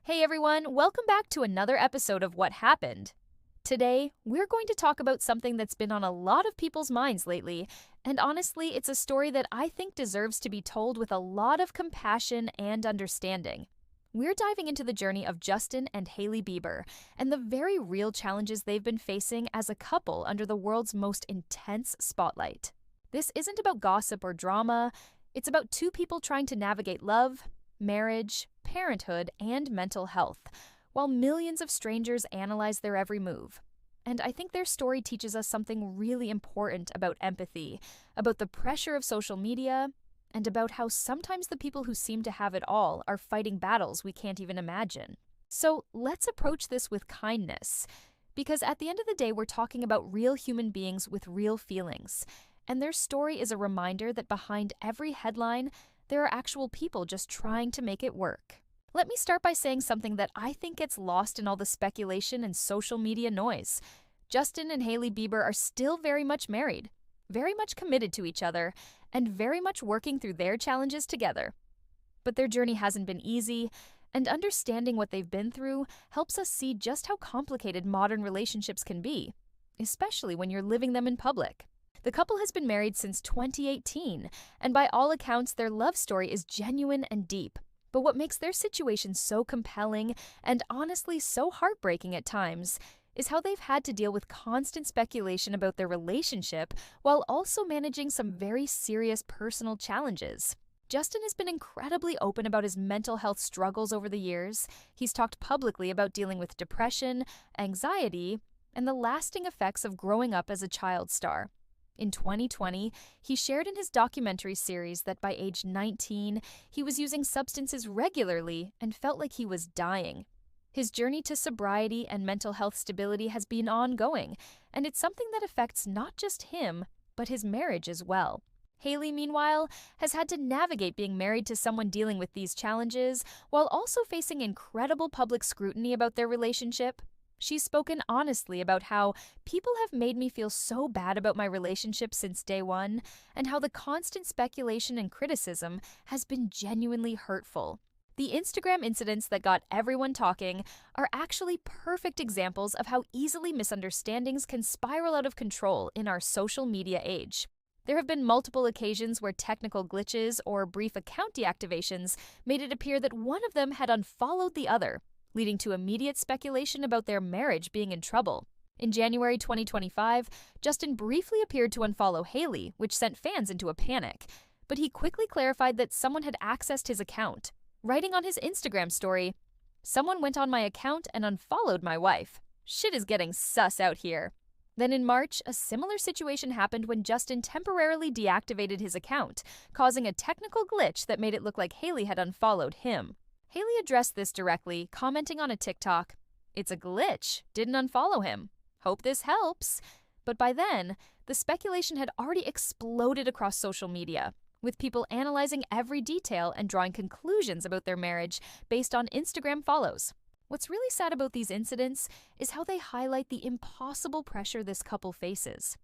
Hey everyone, welcome back to another episode of What Happened. Today, we're going to talk about something that's been on a lot of people's minds lately, and honestly, it's a story that I think deserves to be told with a lot of compassion and understanding. We're diving into the journey of Justin and Hailey Bieber and the very real challenges they've been facing as a couple under the world's most intense spotlight. This isn't about gossip or drama, it's about two people trying to navigate love, marriage, parenthood, and mental health, while millions of strangers analyze their every move. And I think their story teaches us something really important about empathy, about the pressure of social media, and about how sometimes the people who seem to have it all are fighting battles we can't even imagine. So let's approach this with kindness, because at the end of the day, we're talking about real human beings with real feelings, and their story is a reminder that behind every headline, there are actual people just trying to make it work. Let me start by saying something that I think gets lost in all the speculation and social media noise. Justin and Hailey Bieber are still very much married, very much committed to each other, and very much working through their challenges together. But their journey hasn't been easy, and understanding what they've been through helps us see just how complicated modern relationships can be, especially when you're living them in public. The couple has been married since 2018, and by all accounts, their love story is genuine and deep. But what makes their situation so compelling and honestly so heartbreaking at times is how they've had to deal with constant speculation about their relationship while also managing some very serious personal challenges. Justin has been incredibly open about his mental health struggles over the years. He's talked publicly about dealing with depression, anxiety, and the lasting effects of growing up as a child star. In 2020, he shared in his documentary series that by age 19, he was using substances regularly and felt like he was dying. His journey to sobriety and mental health stability has been ongoing, and it's something that affects not just him, but his marriage as well. Hailey, meanwhile, has had to navigate being married to someone dealing with these challenges while also facing incredible public scrutiny about their relationship. She's spoken honestly about how people have made me feel so bad about my relationship since day one, and how the constant speculation and criticism has been genuinely hurtful. The Instagram incidents that got everyone talking are actually perfect examples of how easily misunderstandings can spiral out of control in our social media age. There have been multiple occasions where technical glitches or brief account deactivations made it appear that one of them had unfollowed the other, leading to immediate speculation about their marriage being in trouble. In January 2025, Justin briefly appeared to unfollow Hailey, which sent fans into a panic. But he quickly clarified that someone had accessed his account, writing on his Instagram story, "Someone went on my account and unfollowed my wife. Shit is getting sus out here." Then in March, a similar situation happened when Justin temporarily deactivated his account, causing a technical glitch that made it look like Hailey had unfollowed him. Hailey addressed this directly, commenting on a TikTok, "It's a glitch, didn't unfollow him. Hope this helps." But by then, the speculation had already exploded across social media, with people analyzing every detail and drawing conclusions about their marriage based on Instagram follows. What's really sad about these incidents is how they highlight the impossible pressure this couple faces.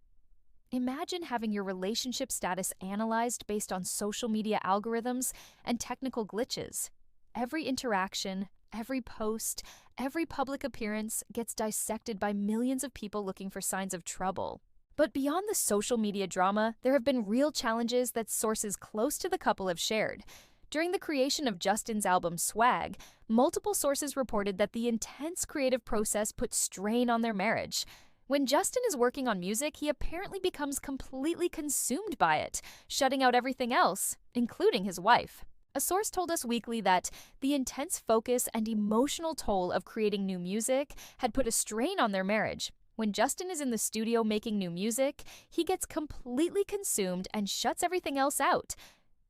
Imagine having your relationship status analyzed based on social media algorithms and technical glitches. Every interaction, every post, every public appearance gets dissected by millions of people looking for signs of trouble. But beyond the social media drama, there have been real challenges that sources close to the couple have shared. During the creation of Justin's album Swag, multiple sources reported that the intense creative process put strain on their marriage. When Justin is working on music, he apparently becomes completely consumed by it, shutting out everything else, including his wife. A source told Us Weekly that the intense focus and emotional toll of creating new music had put a strain on their marriage. When Justin is in the studio making new music, he gets completely consumed and shuts everything else out.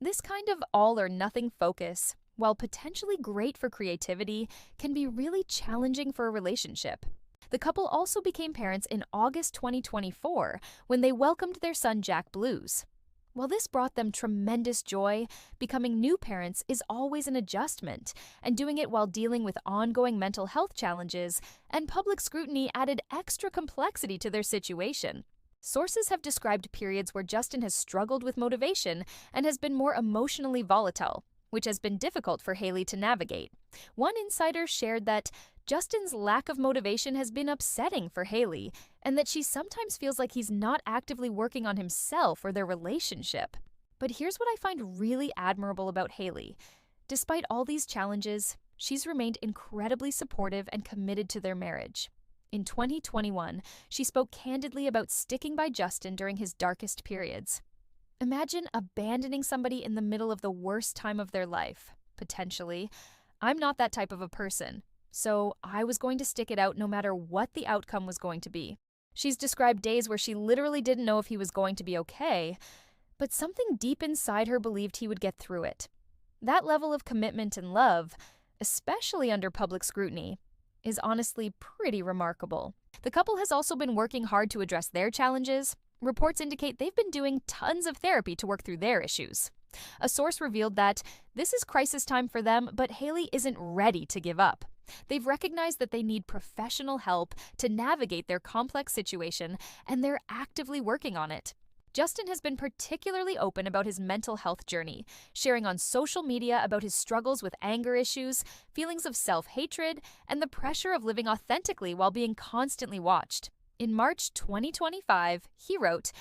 This kind of all-or-nothing focus, while potentially great for creativity, can be really challenging for a relationship. The couple also became parents in August 2024 when they welcomed their son Jack Blues. While this brought them tremendous joy, becoming new parents is always an adjustment, and doing it while dealing with ongoing mental health challenges and public scrutiny added extra complexity to their situation. Sources have described periods where Justin has struggled with motivation and has been more emotionally volatile, which has been difficult for Hailey to navigate. One insider shared that Justin's lack of motivation has been upsetting for Hailey, and that she sometimes feels like he's not actively working on himself or their relationship. But here's what I find really admirable about Hailey. Despite all these challenges, she's remained incredibly supportive and committed to their marriage. In 2021, she spoke candidly about sticking by Justin during his darkest periods. Imagine abandoning somebody in the middle of the worst time of their life, potentially. I'm not that type of a person, so I was going to stick it out no matter what the outcome was going to be. She's described days where she literally didn't know if he was going to be okay, but something deep inside her believed he would get through it. That level of commitment and love, especially under public scrutiny, is honestly pretty remarkable. The couple has also been working hard to address their challenges. Reports indicate they've been doing tons of therapy to work through their issues. A source revealed that this is crisis time for them, but Hailey isn't ready to give up. They've recognized that they need professional help to navigate their complex situation, and they're actively working on it. Justin has been particularly open about his mental health journey, sharing on social media about his struggles with anger issues, feelings of self-hatred, and the pressure of living authentically while being constantly watched. In March 2025, he wrote,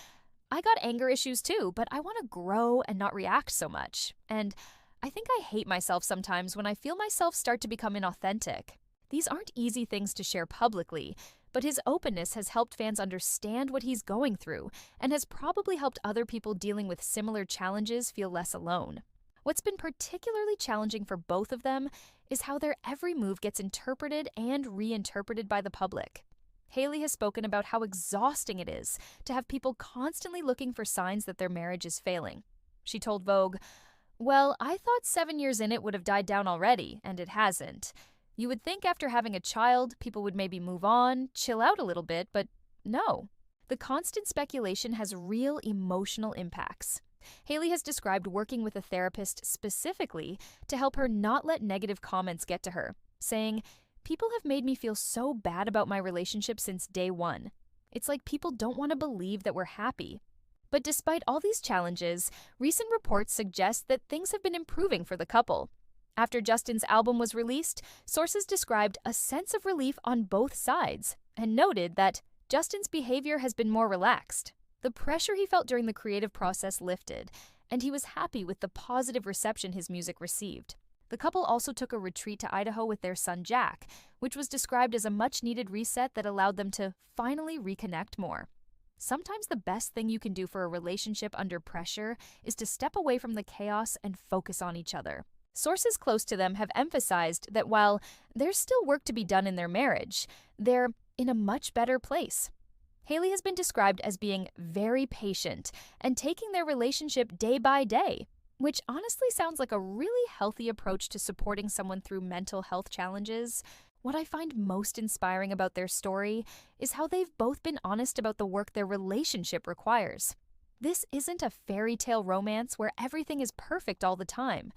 "I got anger issues too, but I want to grow and not react so much. And I think I hate myself sometimes when I feel myself start to become inauthentic." These aren't easy things to share publicly, but his openness has helped fans understand what he's going through and has probably helped other people dealing with similar challenges feel less alone. What's been particularly challenging for both of them is how their every move gets interpreted and reinterpreted by the public. Hailey has spoken about how exhausting it is to have people constantly looking for signs that their marriage is failing. She told Vogue, "Well, I thought 7 years in it would have died down already, and it hasn't. You would think after having a child, people would maybe move on, chill out a little bit, but no. The constant speculation has real emotional impacts." Hailey has described working with a therapist specifically to help her not let negative comments get to her, saying, "People have made me feel so bad about my relationship since day one. It's like people don't want to believe that we're happy." But despite all these challenges, recent reports suggest that things have been improving for the couple. After Justin's album was released, sources described a sense of relief on both sides and noted that Justin's behavior has been more relaxed. The pressure he felt during the creative process lifted, and he was happy with the positive reception his music received. The couple also took a retreat to Idaho with their son Jack, which was described as a much-needed reset that allowed them to finally reconnect more. Sometimes the best thing you can do for a relationship under pressure is to step away from the chaos and focus on each other. Sources close to them have emphasized that while there's still work to be done in their marriage, they're in a much better place. Hailey has been described as being very patient and taking their relationship day by day, which honestly sounds like a really healthy approach to supporting someone through mental health challenges. What I find most inspiring about their story is how they've both been honest about the work their relationship requires. This isn't a fairy tale romance where everything is perfect all the time.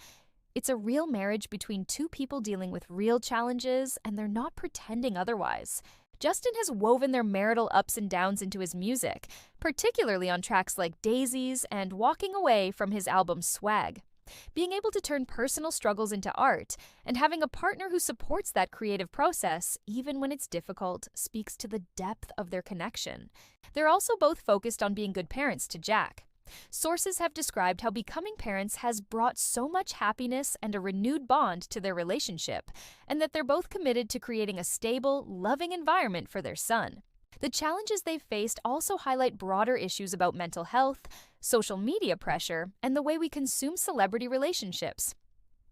It's a real marriage between two people dealing with real challenges, and they're not pretending otherwise. Justin has woven their marital ups and downs into his music, particularly on tracks like Daisies and Walking Away from his album Swag. Being able to turn personal struggles into art and having a partner who supports that creative process, even when it's difficult, speaks to the depth of their connection. They're also both focused on being good parents to Jack. Sources have described how becoming parents has brought so much happiness and a renewed bond to their relationship, and that they're both committed to creating a stable, loving environment for their son. The challenges they've faced also highlight broader issues about mental health, social media pressure, and the way we consume celebrity relationships.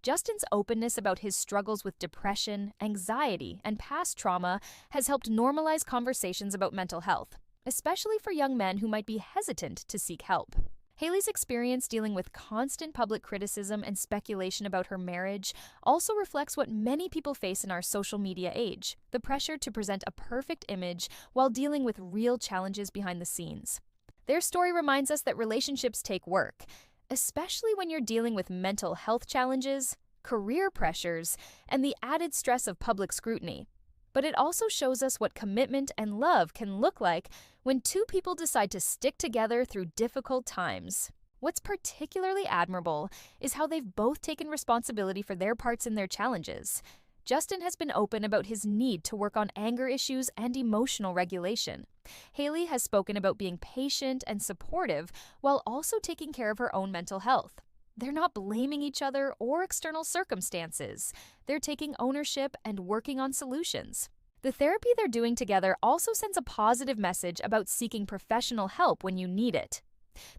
Justin's openness about his struggles with depression, anxiety, and past trauma has helped normalize conversations about mental health, especially for young men who might be hesitant to seek help. Hailey's experience dealing with constant public criticism and speculation about her marriage also reflects what many people face in our social media age: the pressure to present a perfect image while dealing with real challenges behind the scenes. Their story reminds us that relationships take work, especially when you're dealing with mental health challenges, career pressures, and the added stress of public scrutiny. But it also shows us what commitment and love can look like when two people decide to stick together through difficult times. What's particularly admirable is how they've both taken responsibility for their parts in their challenges. Justin has been open about his need to work on anger issues and emotional regulation. Hailey has spoken about being patient and supportive while also taking care of her own mental health. They're not blaming each other or external circumstances. They're taking ownership and working on solutions. The therapy they're doing together also sends a positive message about seeking professional help when you need it.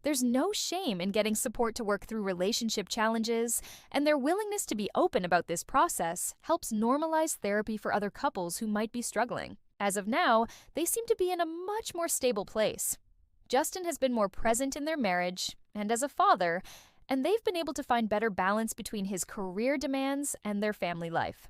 There's no shame in getting support to work through relationship challenges, and their willingness to be open about this process helps normalize therapy for other couples who might be struggling. As of now, they seem to be in a much more stable place. Justin has been more present in their marriage and as a father, and they've been able to find better balance between his career demands and their family life.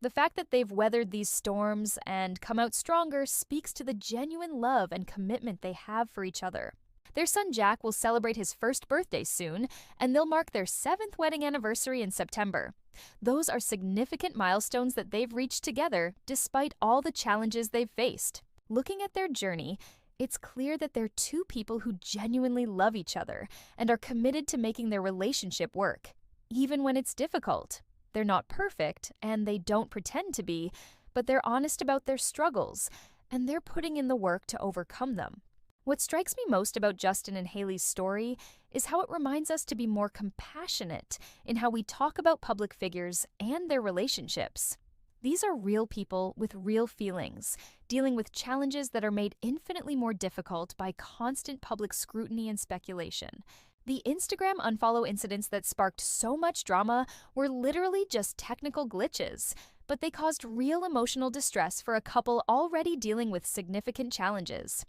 The fact that they've weathered these storms and come out stronger speaks to the genuine love and commitment they have for each other. Their son Jack will celebrate his first birthday soon, and they'll mark their 7th wedding anniversary in September. Those are significant milestones that they've reached together despite all the challenges they've faced. Looking at their journey, it's clear that they're two people who genuinely love each other and are committed to making their relationship work, even when it's difficult. They're not perfect, and they don't pretend to be, but they're honest about their struggles, and they're putting in the work to overcome them. What strikes me most about Justin and Hailey's story is how it reminds us to be more compassionate in how we talk about public figures and their relationships. These are real people with real feelings, dealing with challenges that are made infinitely more difficult by constant public scrutiny and speculation. The Instagram unfollow incidents that sparked so much drama were literally just technical glitches, but they caused real emotional distress for a couple already dealing with significant challenges.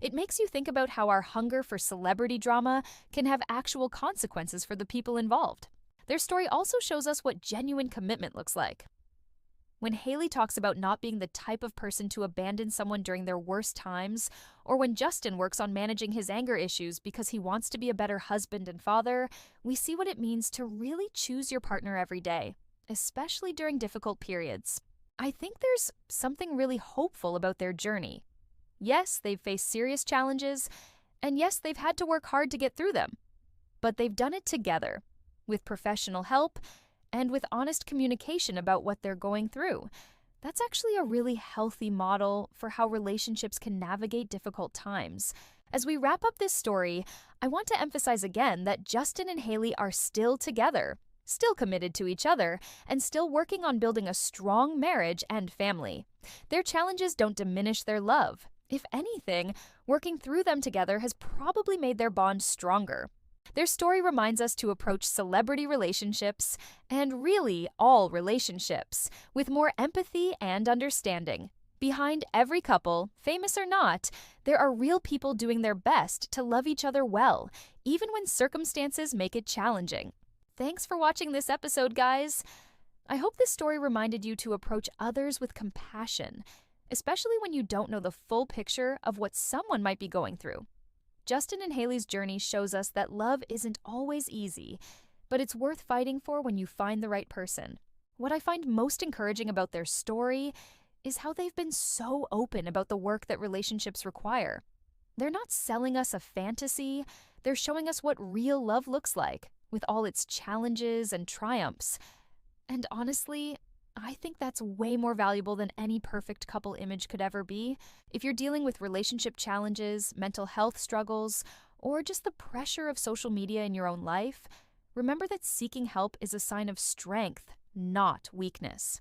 It makes you think about how our hunger for celebrity drama can have actual consequences for the people involved. Their story also shows us what genuine commitment looks like. When Hailey talks about not being the type of person to abandon someone during their worst times, or when Justin works on managing his anger issues because he wants to be a better husband and father, we see what it means to really choose your partner every day, especially during difficult periods. I think there's something really hopeful about their journey. Yes, they've faced serious challenges, and yes, they've had to work hard to get through them. But they've done it together, with professional help and with honest communication about what they're going through. That's actually a really healthy model for how relationships can navigate difficult times. As we wrap up this story, I want to emphasize again that Justin and Hailey are still together, still committed to each other, and still working on building a strong marriage and family. Their challenges don't diminish their love. If anything, working through them together has probably made their bond stronger. Their story reminds us to approach celebrity relationships, and really all relationships, with more empathy and understanding. Behind every couple, famous or not, there are real people doing their best to love each other well, even when circumstances make it challenging. Thanks for watching this episode, guys. I hope this story reminded you to approach others with compassion, especially when you don't know the full picture of what someone might be going through. Justin and Hailey's journey shows us that love isn't always easy, but it's worth fighting for when you find the right person. What I find most encouraging about their story is how they've been so open about the work that relationships require. They're not selling us a fantasy, they're showing us what real love looks like, with all its challenges and triumphs. And honestly, I think that's way more valuable than any perfect couple image could ever be. If you're dealing with relationship challenges, mental health struggles, or just the pressure of social media in your own life, remember that seeking help is a sign of strength, not weakness.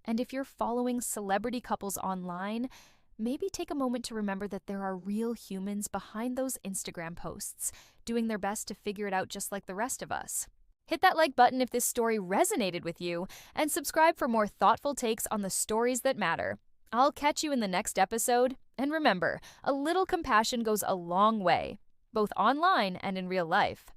And if you're following celebrity couples online, maybe take a moment to remember that there are real humans behind those Instagram posts, doing their best to figure it out just like the rest of us. Hit that like button if this story resonated with you, and subscribe for more thoughtful takes on the stories that matter. I'll catch you in the next episode, and remember, a little compassion goes a long way, both online and in real life.